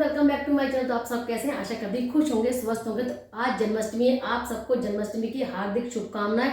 Welcome back to my channel. तो आप सब कैसे हैं? आशा करती खुश होंगे, स्वस्थ होंगे। तो आज जन्माष्टमी है, आप सबको जन्माष्टमी की हार्दिक शुभकामनाएं।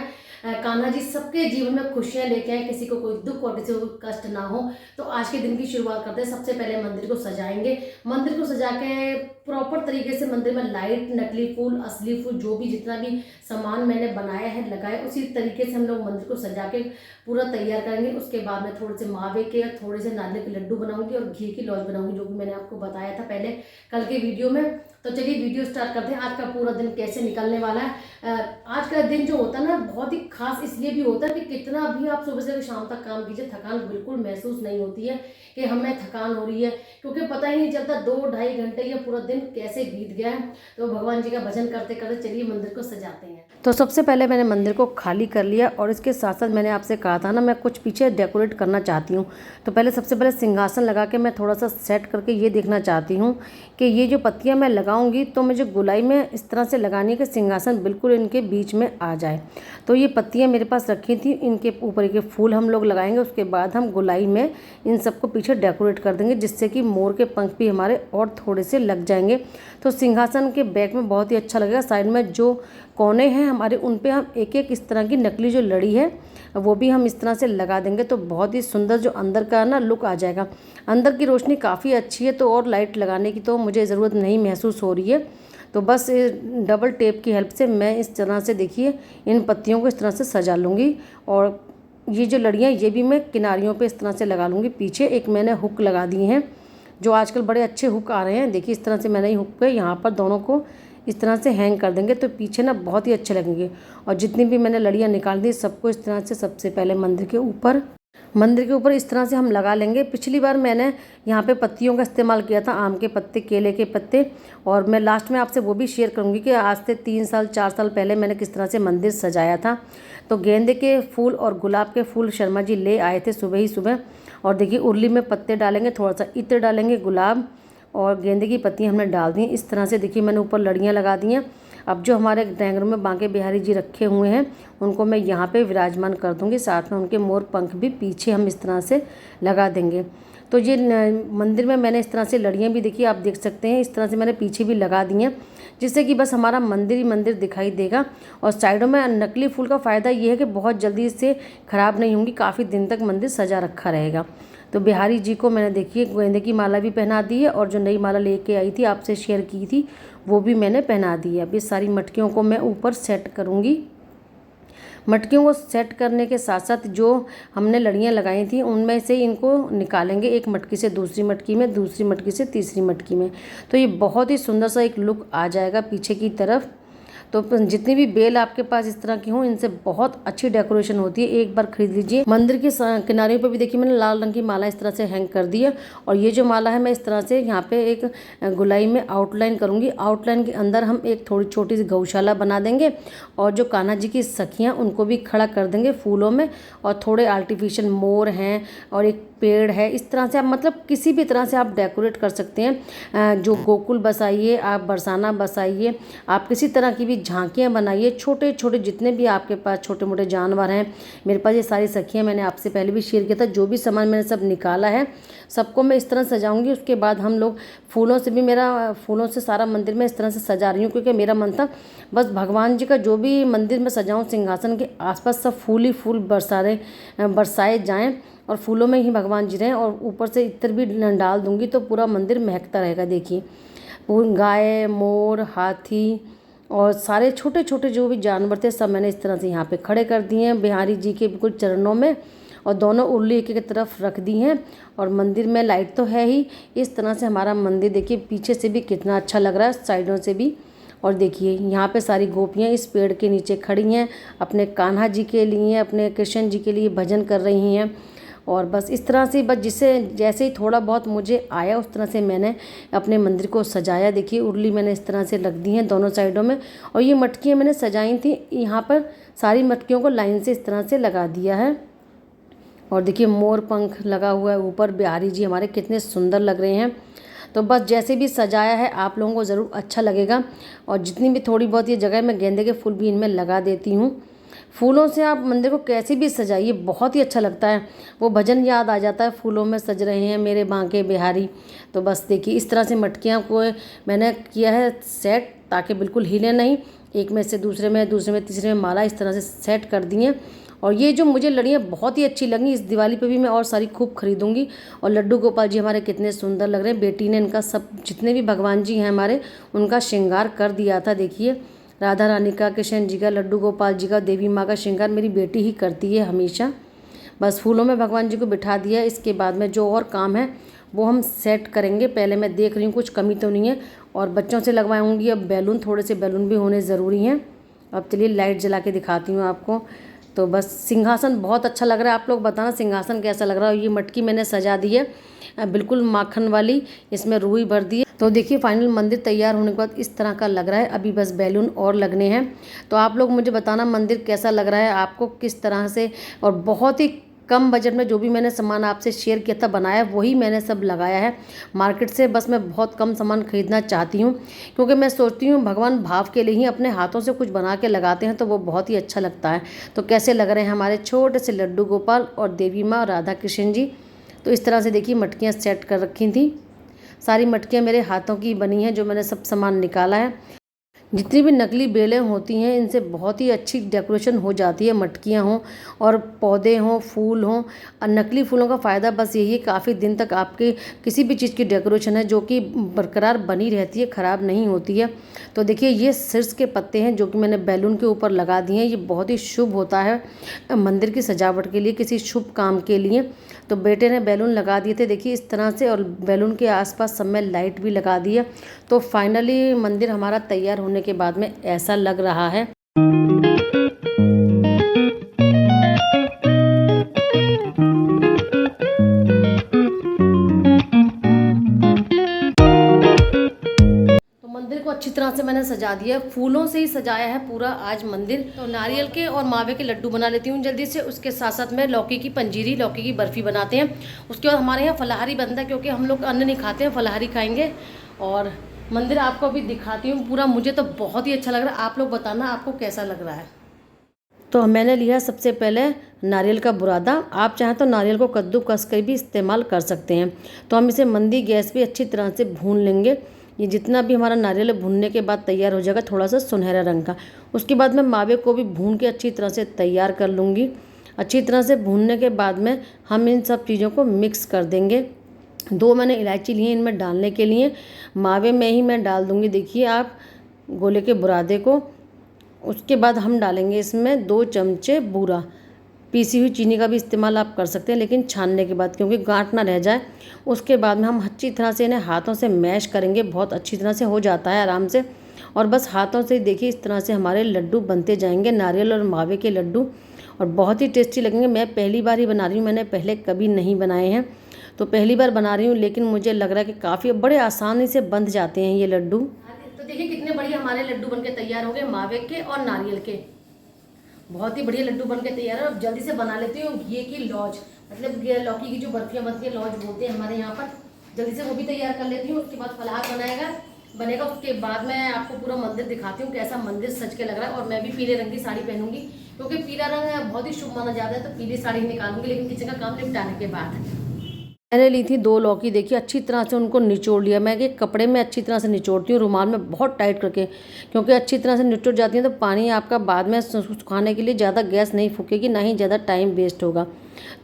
कान्हा जी सबके जीवन में खुशियां लेके आए, किसी को कोई दुख और किसी को कोई कष्ट ना हो। तो आज के दिन की शुरुआत करते हैं। सबसे पहले मंदिर को सजाएंगे। मंदिर को सजा के प्रॉपर तरीके से मंदिर में लाइट, नकली फूल, असली फूल, जो भी जितना भी सामान मैंने बनाया है, लगाया, उसी तरीके से हम लोग मंदिर को सजा के पूरा तैयार करेंगे। उसके बाद में थोड़े से मावे के, थोड़े से नारियल के लड्डू बनाऊंगी और घी की लौज बनाऊंगी, जो कि मैंने आपको बताया था पहले कल के वीडियो में। तो चलिए वीडियो स्टार्ट करते हैं। आज का पूरा दिन कैसे निकलने वाला है। आज का दिन जो होता है ना, बहुत ही खास इसलिए भी होता है कि कितना भी आप सुबह से शाम तक काम कीजिए, थकान बिल्कुल महसूस नहीं होती है कि हमें थकान हो रही है, क्योंकि पता ही नहीं चलता 2-2.5 घंटे या पूरा दिन कैसे बीत गया है। तो भगवान जी का भजन करते करते चलिए मंदिर को सजाते हैं। तो सबसे पहले मैंने मंदिर को खाली कर लिया और इसके साथ साथ मैंने आपसे कहा था ना, मैं कुछ पीछे डेकोरेट करना चाहती हूँ। तो पहले सबसे पहले सिंहासन लगा के मैं थोड़ा सा सेट करके ये देखना चाहती हूँ कि ये जो पत्तियाँ मैं लगाऊंगी तो मुझे गोलाई में इस तरह से लगानी है कि सिंहासन बिल्कुल इनके बीच में आ जाए। तो ये पत्तियाँ मेरे पास रखी थी, इनके ऊपर के फूल हम लोग लगाएंगे। उसके बाद हम गोलाई में इन सबको पीछे डेकोरेट कर देंगे, जिससे कि मोर के पंख भी हमारे और थोड़े से लग जाएंगे। तो सिंहासन के बैक में बहुत ही अच्छा लगेगा। साइड में जो कोने हैं हमारे, उन पे हम एक एक इस तरह की नकली जो लड़ी है वो भी हम इस तरह से लगा देंगे। तो बहुत ही सुंदर जो अंदर का ना लुक आ जाएगा। अंदर की रोशनी काफ़ी अच्छी है, तो और लाइट लगाने की तो मुझे ज़रूरत नहीं महसूस हो रही है। तो बस डबल टेप की हेल्प से मैं इस तरह से, देखिए, इन पत्तियों को इस तरह से सजा लूँगी। और ये जो लड़ियाँ, ये भी मैं किनारियों पे इस तरह से लगा लूँगी। पीछे एक मैंने हुक लगा दी हैं, जो आजकल बड़े अच्छे हुक आ रहे हैं। देखिए इस तरह से मैंने हुक पे यहाँ पर दोनों को इस तरह से हैंग कर देंगे, तो पीछे ना बहुत ही अच्छे लगेंगे। और जितनी भी मैंने लड़ियाँ निकाल दी, सबको इस तरह से सबसे पहले मंदिर के ऊपर इस तरह से हम लगा लेंगे। पिछली बार मैंने यहाँ पे पत्तियों का इस्तेमाल किया था, आम के पत्ते, केले के पत्ते। और मैं लास्ट में आपसे वो भी शेयर करूँगी कि आज से 3 साल 4 साल पहले मैंने किस तरह से मंदिर सजाया था। तो गेंदे के फूल और गुलाब के फूल शर्मा जी ले आए थे सुबह ही सुबह। और देखिए उर्ली में पत्ते डालेंगे, थोड़ा सा इत्र डालेंगे, गुलाब और गेंदे की पत्तियाँ हमने डाल दी। इस तरह से देखिए मैंने ऊपर लड़ियाँ लगा दी हैं। अब जो हमारे ड्राइंग रूम में बांके बिहारी जी रखे हुए हैं, उनको मैं यहाँ पे विराजमान कर दूँगी। साथ में उनके मोर पंख भी पीछे हम इस तरह से लगा देंगे। तो ये मंदिर में मैंने इस तरह से लड़ियाँ भी, देखिए आप देख सकते हैं, इस तरह से मैंने पीछे भी लगा दी हैं, जिससे कि बस हमारा मंदिर ही मंदिर दिखाई देगा। और साइडों में नकली फूल का फ़ायदा ये है कि बहुत जल्दी से ख़राब नहीं होंगी, काफ़ी दिन तक मंदिर सजा रखा रहेगा। तो बिहारी जी को मैंने, देखिए, गेंदे की माला भी पहना दी है, और जो नई माला लेके आई थी, आपसे शेयर की थी, वो भी मैंने पहना दी है। अब ये सारी मटकियों को मैं ऊपर सेट करूँगी। मटकियों को सेट करने के साथ साथ जो हमने लड़ियाँ लगाई थी, उनमें से इनको निकालेंगे, एक मटकी से दूसरी मटकी में, दूसरी मटकी से तीसरी मटकी में। तो ये बहुत ही सुंदर सा एक लुक आ जाएगा पीछे की तरफ। तो जितनी भी बेल आपके पास इस तरह की हों, इनसे बहुत अच्छी डेकोरेशन होती है, एक बार खरीद लीजिए। मंदिर के किनारे पे भी देखिए मैंने लाल रंग की माला इस तरह से हैंग कर दी है। और ये जो माला है, मैं इस तरह से यहाँ पे एक गुलाई में आउटलाइन करूँगी। आउटलाइन के अंदर हम एक थोड़ी छोटी सी गौशाला बना देंगे, और जो कान्हा जी की सखियाँ, उनको भी खड़ा कर देंगे फूलों में। और थोड़े आर्टिफिशियल मोर हैं और एक पेड़ है। इस तरह से आप, मतलब किसी भी तरह से आप डेकोरेट कर सकते हैं। जो गोकुल बसाइए, आप बरसाना बसाइए, आप किसी तरह की भी झांकियाँ बनाइए। छोटे छोटे जितने भी आपके पास छोटे मोटे जानवर हैं, मेरे पास ये सारी सखियाँ मैंने आपसे पहले भी शेयर किया था। जो भी सामान मैंने सब निकाला है, सबको मैं इस तरह सजाऊंगी। उसके बाद हम लोग फूलों से भी, मेरा फूलों से सारा मंदिर में इस तरह से सजा रही हूँ, क्योंकि मेरा मन था बस भगवान जी का जो भी मंदिर में सजाऊँ, सिंहासन के आसपास सब फूल ही फूल बरसाए जाएँ, और फूलों में ही भगवान जी रहें। और ऊपर से इत्र भी डाल दूंगी, तो पूरा मंदिर महकता रहेगा। देखिए गाय, मोर, हाथी और सारे छोटे छोटे जो भी जानवर थे, सब मैंने इस तरह से यहाँ पे खड़े कर दिए हैं बिहारी जी के बिल्कुल चरणों में। और दोनों उर्ली एक एक तरफ रख दी हैं। और मंदिर में लाइट तो है ही। इस तरह से हमारा मंदिर, देखिए पीछे से भी कितना अच्छा लग रहा है, साइडों से भी। और देखिए यहाँ पे सारी गोपियाँ इस पेड़ के नीचे खड़ी हैं, अपने कान्हा जी के लिए, अपने कृष्ण जी के लिए भजन कर रही हैं। और बस इस तरह से, बस जिससे जैसे ही थोड़ा बहुत मुझे आया, उस तरह से मैंने अपने मंदिर को सजाया। देखिए उर्ली मैंने इस तरह से रख दी हैं दोनों साइडों में। और ये मटकियाँ मैंने सजाई थी, यहाँ पर सारी मटकियों को लाइन से इस तरह से लगा दिया है। और देखिए मोर पंख लगा हुआ है ऊपर। बिहारी जी हमारे कितने सुंदर लग रहे हैं। तो बस जैसे भी सजाया है, आप लोगों को ज़रूर अच्छा लगेगा। और जितनी भी थोड़ी बहुत ये जगह, मैं गेंदे के फूल भी इनमें लगा देती हूँ। फूलों से आप मंदिर को कैसे भी सजाइए बहुत ही अच्छा लगता है। वो भजन याद आ जाता है, फूलों में सज रहे हैं मेरे बांके बिहारी। तो बस देखिए इस तरह से मटकियाँ को मैंने किया है सेट, ताकि बिल्कुल हिले नहीं। एक में से दूसरे में, दूसरे में तीसरे में माला इस तरह से सेट कर दी हैं। और ये जो मुझे लड़ियाँ बहुत ही अच्छी लगी, इस दिवाली पे भी मैं और सारी खूब खरीदूंगी। और लड्डू गोपाल जी हमारे कितने सुंदर लग रहे हैं। बेटी ने इनका सब जितने भी भगवान जी हैं हमारे, उनका श्रृंगार कर दिया था। देखिए राधा रानी का, कृष्ण जी का, लड्डू गोपाल जी का, देवी माँ का श्रृंगार मेरी बेटी ही करती है हमेशा। बस फूलों में भगवान जी को बिठा दिया। इसके बाद में जो और काम है वो हम सेट करेंगे। पहले मैं देख रही हूँ कुछ कमी तो नहीं है, और बच्चों से लगवाऊंगी अब बैलून, थोड़े से बैलून भी होने ज़रूरी हैं। अब चलिए लाइट जला के दिखाती हूँ आपको। तो बस सिंहासन बहुत अच्छा लग रहा है, आप लोग बताना सिंहासन कैसा लग रहा है। ये मटकी मैंने सजा दी है बिल्कुल माखन वाली, इसमें रुई भर दी है। तो देखिए फाइनल मंदिर तैयार होने के बाद इस तरह का लग रहा है। अभी बस बैलून और लगने हैं। तो आप लोग मुझे बताना मंदिर कैसा लग रहा है आपको, किस तरह से। और बहुत ही कम बजट में जो भी मैंने सामान आपसे शेयर किया था बनाया, वही मैंने सब लगाया है मार्केट से। बस मैं बहुत कम सामान खरीदना चाहती हूँ, क्योंकि मैं सोचती हूँ भगवान भाव के लिए ही अपने हाथों से कुछ बना के लगाते हैं तो वो बहुत ही अच्छा लगता है। तो कैसे लग रहे हैं हमारे छोटे से लड्डू गोपाल और देवी माँ राधा कृष्ण जी। तो इस तरह से देखिए मटकियाँ सेट कर रखी थी। सारी मटकियाँ मेरे हाथों की बनी हैं, जो मैंने सब सामान निकाला है। जितनी भी नकली बेलें होती हैं इनसे बहुत ही अच्छी डेकोरेशन हो जाती है, मटकियाँ हों और पौधे हों, फूल हों। और नकली फूलों का फ़ायदा बस यही है, काफ़ी दिन तक आपके किसी भी चीज़ की डेकोरेशन है जो कि बरकरार बनी रहती है, ख़राब नहीं होती है। तो देखिए ये सिर्स के पत्ते हैं जो कि मैंने बैलून के ऊपर लगा दिए हैं। ये बहुत ही शुभ होता है मंदिर की सजावट के लिए, किसी शुभ काम के लिए। तो बेटे ने बैलून लगा दिए थे देखिए इस तरह से, और बैलून के आसपास सब में लाइट भी लगा दी है। तो फाइनली मंदिर हमारा तैयार होने के बाद में ऐसा लग रहा है। तो मंदिर को अच्छी तरह से मैंने सजा दिया, फूलों से ही सजाया है पूरा आज मंदिर। तो नारियल के और मावे के लड्डू बना लेती हूँ जल्दी से। उसके साथ साथ में लौकी की पंजीरी, लौकी की बर्फी बनाते हैं। उसके बाद हमारे यहाँ फलाहारी बनता है, क्योंकि हम लोग अन्न नहीं खाते हैं, फलाहारी खाएंगे। और मंदिर आपको अभी दिखाती हूँ पूरा। मुझे तो बहुत ही अच्छा लग रहा है, आप लोग बताना आपको कैसा लग रहा है। तो मैंने लिया सबसे पहले नारियल का बुरादा। आप चाहें तो नारियल को कद्दूकस कर भी इस्तेमाल कर सकते हैं। तो हम इसे मंदी गैस पे अच्छी तरह से भून लेंगे। ये जितना भी हमारा नारियल भूनने के बाद तैयार हो जाएगा थोड़ा सा सुनहरा रंग का, उसके बाद मैं मावे को भी भून के अच्छी तरह से तैयार कर लूँगी। अच्छी तरह से भूनने के बाद में हम इन सब चीज़ों को मिक्स कर देंगे। 2 मैंने इलायची ली है इनमें डालने के लिए, मावे में ही मैं डाल दूँगी देखिए आप गोले के बुरादे को। उसके बाद हम डालेंगे इसमें 2 चमचे बूरा। पीसी हुई चीनी का भी इस्तेमाल आप कर सकते हैं, लेकिन छानने के बाद, क्योंकि गांठ ना रह जाए। उसके बाद में हम अच्छी तरह से इन्हें हाथों से मैश करेंगे, बहुत अच्छी तरह से हो जाता है आराम से। और बस हाथों से देखिए इस तरह से हमारे लड्डू बनते जाएंगे, नारियल और मावे के लड्डू, और बहुत ही टेस्टी लगेंगे। मैं पहली बार ही बना रही हूँ, मैंने पहले कभी नहीं बनाए हैं, तो पहली बार बना रही हूँ। लेकिन मुझे लग रहा है कि काफ़ी बड़े आसानी से बन जाते हैं ये लड्डू। तो देखिए कितने बढ़िया हमारे लड्डू बनके तैयार हो गए, मावे के और नारियल के। बहुत ही बढ़िया लड्डू बनके तैयार है। अब जल्दी से बना लेती हूँ घी की लौज, मतलब लौकी की जो बर्फियाँ बनती है, लौज बोलते हैं हमारे यहाँ पर। जल्दी से वो भी तैयार कर लेती हूँ। उसके बाद फलाहार बनेगा। उसके बाद मैं आपको पूरा मंदिर दिखाती हूँ कैसा मंदिर सज के लग रहा है। और मैं भी पीले रंग की साड़ी पहनूंगी, क्योंकि पीला रंग बहुत ही शुभ माना जाता है। तो पीली साड़ी निकालूंगी, लेकिन किचन का काम निपटाने के बाद। मैंने ली थी 2 लौकी, देखिए अच्छी तरह से उनको निचोड़ लिया। मैं एक कपड़े में अच्छी तरह से निचोड़ती हूँ, रुमाल में बहुत टाइट करके, क्योंकि अच्छी तरह से निचोड़ जाती है तो पानी आपका बाद में सुखाने के लिए ज़्यादा गैस नहीं फूकेगी, ना ही ज़्यादा टाइम वेस्ट होगा।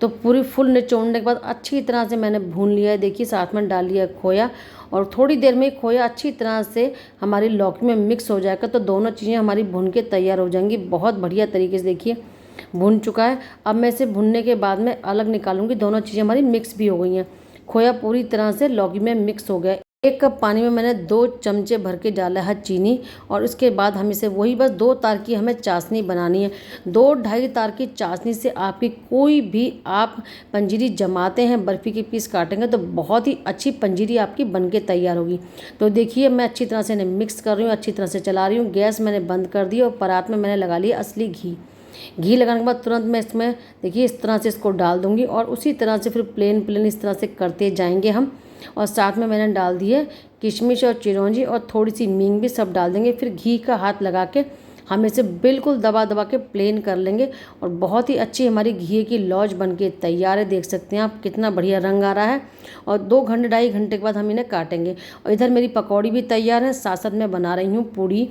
तो पूरी फुल निचोड़ने के बाद अच्छी तरह से मैंने भून लिया है। देखिए साथ में डाल लिया खोया, और थोड़ी देर में खोया अच्छी तरह से हमारी लौकी में मिक्स हो जाएगा, तो दोनों चीज़ें हमारी भून के तैयार हो जाएंगी बहुत बढ़िया तरीके से। देखिए भुन चुका है। अब मैं इसे भुनने के बाद में अलग निकालूंगी, दोनों चीज़ें हमारी मिक्स भी हो गई हैं। खोया पूरी तरह से लौकी में मिक्स हो गया। 1 कप पानी में मैंने 2 चमचे भर के डाला है चीनी, और उसके बाद हम इसे वही बस 2 तार की हमें चाशनी बनानी है। 2-2.5 तार की चाशनी से आपकी कोई भी आप पंजीरी जमाते हैं, बर्फ़ी के पीस काटेंगे तो बहुत ही अच्छी पंजीरी आपकी बनके तैयार होगी। तो देखिए मैं अच्छी तरह से इन्हें मिक्स कर रही हूँ, अच्छी तरह से चला रही हूँ। गैस मैंने बंद कर दी और परात में मैंने लगा लिया असली घी। घी लगाने के बाद तुरंत मैं इसमें देखिए इस तरह से इसको डाल दूंगी, और उसी तरह से फिर प्लेन इस तरह से करते जाएंगे हम। और साथ में मैंने डाल दिए किशमिश और चिरौंजी और थोड़ी सी मींग भी, सब डाल देंगे। फिर घी का हाथ लगा के हम इसे बिल्कुल दबा दबा के प्लेन कर लेंगे और बहुत ही अच्छी हमारी घी की लॉज बन के तैयार है। देख सकते हैं आप कितना बढ़िया रंग आ रहा है। और 2 घंटे 2.5 घंटे के बाद हम इन्हें काटेंगे। और इधर मेरी पकौड़ी भी तैयार है, साथ साथ मैं बना रही हूँ पूड़ी,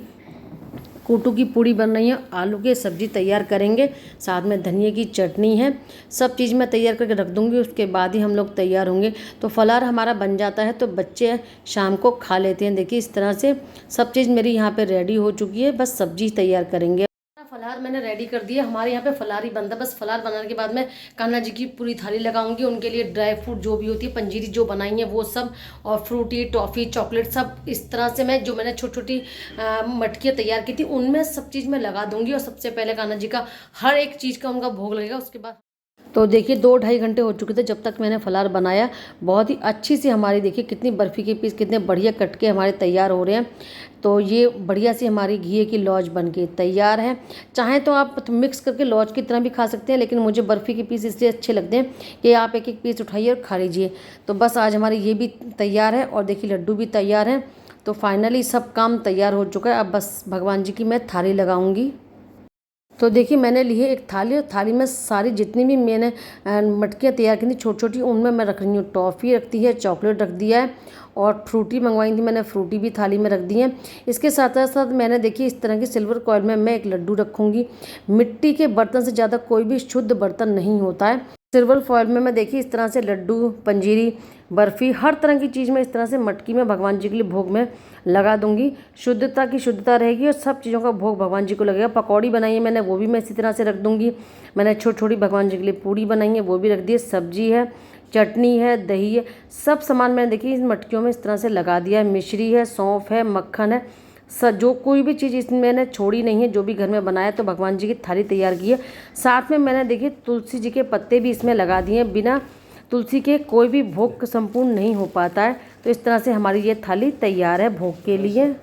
कोटू की पूड़ी बन रही है। आलू की सब्जी तैयार करेंगे, साथ में धनिया की चटनी है। सब चीज़ मैं तैयार करके रख दूंगी, उसके बाद ही हम लोग तैयार होंगे। तो फलार हमारा बन जाता है तो बच्चे शाम को खा लेते हैं। देखिए इस तरह से सब चीज़ मेरी यहाँ पे रेडी हो चुकी है, बस सब्जी तैयार करेंगे। फलार मैंने रेडी कर दिया। हमारे यहाँ पे फलार ही बनता है। बस फलार बनाने के बाद मैं कान्हा जी की पूरी थाली लगाऊंगी। उनके लिए ड्राई फ्रूट जो भी होती है, पंजीरी जो बनाई है वो सब, और फ्रूटी टॉफ़ी चॉकलेट सब इस तरह से मैं जो मैंने छोटी छोटी मटकियाँ तैयार की थी उनमें सब चीज़ मैं लगा दूंगी। और सबसे पहले कान्हा जी का हर एक चीज़ का उनका भोग लगेगा। उसके बाद तो देखिए 2-2.5 घंटे हो चुके थे जब तक मैंने फलार बनाया। बहुत ही अच्छी सी हमारी देखिए कितनी बर्फ़ी के पीस कितने बढ़िया कट के हमारे तैयार हो रहे हैं। तो ये बढ़िया सी हमारी घी की लॉज बन के तैयार है। चाहें तो आप मिक्स करके लॉज की तरह भी खा सकते हैं, लेकिन मुझे बर्फ़ी के पीस इसलिए अच्छे लगते हैं कि आप एक एक पीस उठाइए और खा लीजिए। तो बस आज हमारी ये भी तैयार है और देखिए लड्डू भी तैयार हैं। तो फाइनली सब काम तैयार हो चुका है। अब बस भगवान जी की मैं थाली लगाऊंगी। तो देखिए मैंने ली है एक थाली, और थाली में सारी जितनी भी मैंने मटकियाँ तैयार की थी छोटी छोटी, उनमें मैं रख रही हूँ टॉफ़ी रख दी है, चॉकलेट रख दिया है, और फ्रूटी मंगवाई थी मैंने, फ्रूटी भी थाली में रख दी है। इसके साथ साथ मैंने देखिए इस तरह की सिल्वर कॉइल में मैं एक लड्डू रखूँगी। मिट्टी के बर्तन से ज़्यादा कोई भी शुद्ध बर्तन नहीं होता है। सिल्वर फॉइल में मैं देखिए इस तरह से लड्डू, पंजीरी, बर्फ़ी, हर तरह की चीज़ मैं इस तरह से मटकी में भगवान जी के लिए भोग में लगा दूंगी। शुद्धता की शुद्धता रहेगी और सब चीज़ों का भोग भगवान जी को लगेगा। पकौड़ी बनाई है मैंने, वो भी मैं इसी तरह से रख दूंगी। मैंने छोटी छोटी भगवान जी के लिए पूड़ी बनाई है, वो भी रख दी है। सब्जी है, चटनी है, दही है, सब सामान मैंने देखिए इन मटकियों में इस तरह से लगा दिया है। मिश्री है, सौंफ है, मक्खन है, जो कोई भी चीज़ इसमें मैंने छोड़ी नहीं है, जो भी घर में बनाया तो भगवान जी की थाली तैयार की है। साथ में मैंने देखिए तुलसी जी के पत्ते भी इसमें लगा दिए हैं। बिना तुलसी के कोई भी भोग संपूर्ण नहीं हो पाता है। तो इस तरह से हमारी ये थाली तैयार है भोग के लिए।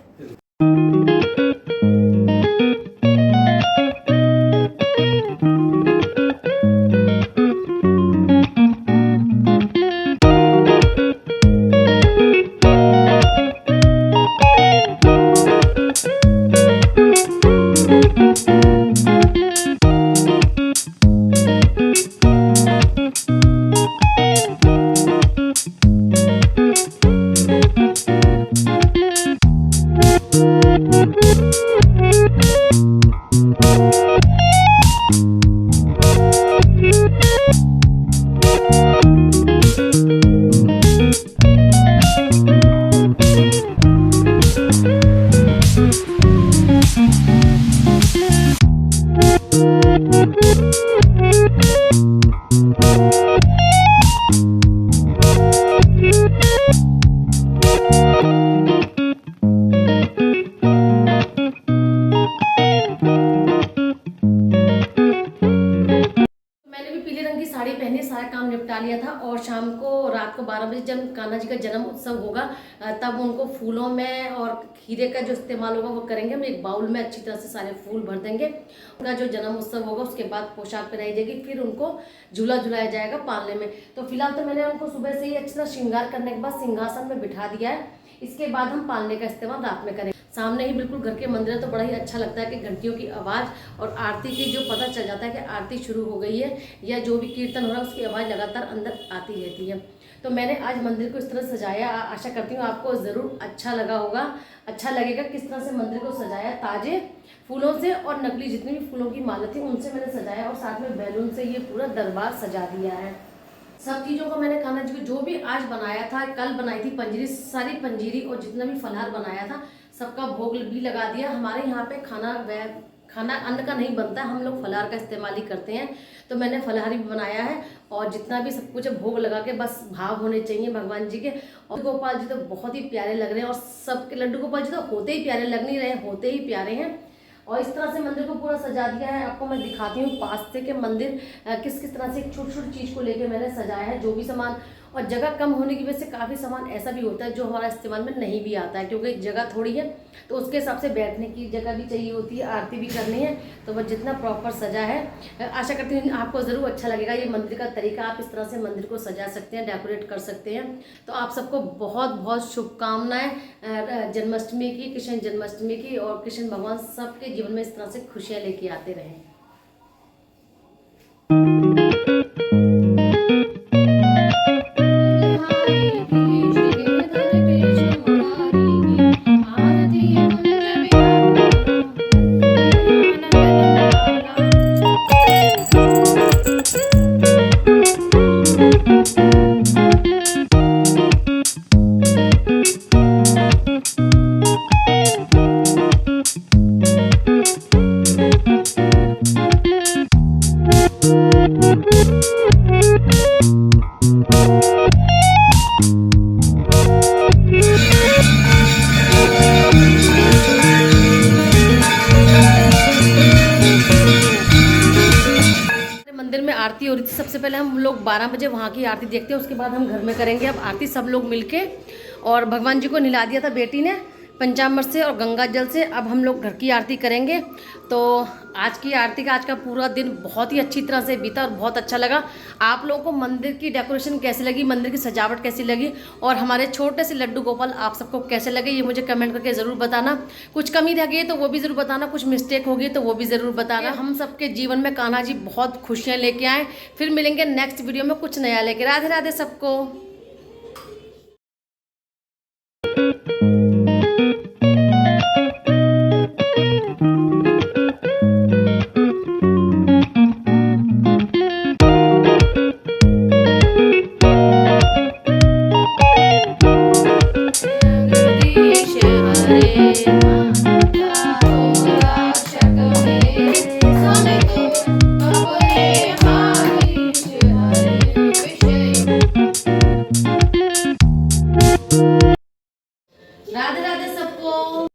साड़ी पहनी, सारा काम निपटा लिया था। और शाम को रात को 12 बजे जब कान्हा जी का जन्म उत्सव होगा तब उनको फूलों में और खीरे का जो इस्तेमाल होगा वो करेंगे। हम एक बाउल में अच्छी तरह से सारे फूल भर देंगे। उनका जो जन्म उत्सव होगा उसके बाद पोशाक पहनाई जाएगी, फिर उनको झूला झुलाया जाएगा पालने में। तो फिलहाल तो मैंने उनको सुबह से ही अच्छी तरह श्रृंगार करने के बाद सिंहासन में बिठा दिया है। इसके बाद हम पालने का इस्तेमाल रात में करेंगे। सामने ही बिल्कुल घर के मंदिर है तो बड़ा ही अच्छा लगता है कि घंटियों की आवाज़ और आरती की जो पता चल जाता है कि आरती शुरू हो गई है, या जो भी कीर्तन हो रहा है उसकी आवाज़ लगातार अंदर आती रहती है। तो मैंने आज मंदिर को इस तरह सजाया। आशा करती हूँ आपको ज़रूर अच्छा लगा होगा, अच्छा लगेगा किस तरह से मंदिर को सजाया। ताजे फूलों से और नकली जितनी भी फूलों की माला थी उनसे मैंने सजाया, और साथ में बैलून से ये पूरा दरबार सजा दिया है। सब चीज़ों को मैंने कान्हा जी को जो भी आज बनाया था, कल बनाई थी पंजीरी, सारी पंजीरी और जितना भी फलाहार बनाया था सबका भोग भी लगा दिया। हमारे यहाँ पे खाना अन्न का नहीं बनता, हम लोग फलाहार का इस्तेमाल ही करते हैं। तो मैंने फलाहारी भी बनाया है, और जितना भी सब कुछ भोग लगा के बस भाव होने चाहिए भगवान जी के। और गोपाल जी तो बहुत ही प्यारे लग रहे हैं, और सबके लड्डू गोपाल जी तो होते ही प्यारे लग नहीं रहे, होते ही प्यारे हैं। और इस तरह से मंदिर को पूरा सजा दिया है। आपको मैं दिखाती हूँ पास से कि मंदिर किस किस तरह से एक छोटी छोटी चीज़ को लेकर मैंने सजाया है। जो भी सामान और जगह कम होने की वजह से काफ़ी सामान ऐसा भी होता है जो हमारा इस्तेमाल में नहीं भी आता है, क्योंकि जगह थोड़ी है तो उसके हिसाब से बैठने की जगह भी चाहिए होती है, आरती भी करनी है। तो वह जितना प्रॉपर सजा है, आशा करती हूँ आपको ज़रूर अच्छा लगेगा ये मंदिर का तरीका। आप इस तरह से मंदिर को सजा सकते हैं, डेकोरेट कर सकते हैं। तो आप सबको बहुत बहुत शुभकामनाएं जन्माष्टमी की, कृष्ण जन्माष्टमी की, और कृष्ण भगवान सबके जीवन में इस तरह से खुशियाँ लेके आते रहें। मंदिर में आरती हो रही थी। सबसे पहले हम लोग 12 बजे वहाँ की आरती देखते हैं, उसके बाद हम घर में करेंगे अब आरती सब लोग मिलके। और भगवान जी को नहला दिया था बेटी ने पंचामृत से और गंगा जल से। अब हम लोग घर की आरती करेंगे। तो आज की आरती का आज का पूरा दिन बहुत ही अच्छी तरह से बीता और बहुत अच्छा लगा। आप लोगों को मंदिर की डेकोरेशन कैसी लगी, मंदिर की सजावट कैसी लगी, और हमारे छोटे से लड्डू गोपाल आप सबको कैसे लगे, ये मुझे कमेंट करके ज़रूर बताना। कुछ कमी रह गई तो वो भी ज़रूर बताना, कुछ मिस्टेक होगी तो वो भी ज़रूर बताना। हम सबके जीवन में कान्हा जी बहुत खुशियाँ लेके आए। फिर मिलेंगे नेक्स्ट वीडियो में कुछ नया लेके। राधे राधे सबको। राधे राधे सबको।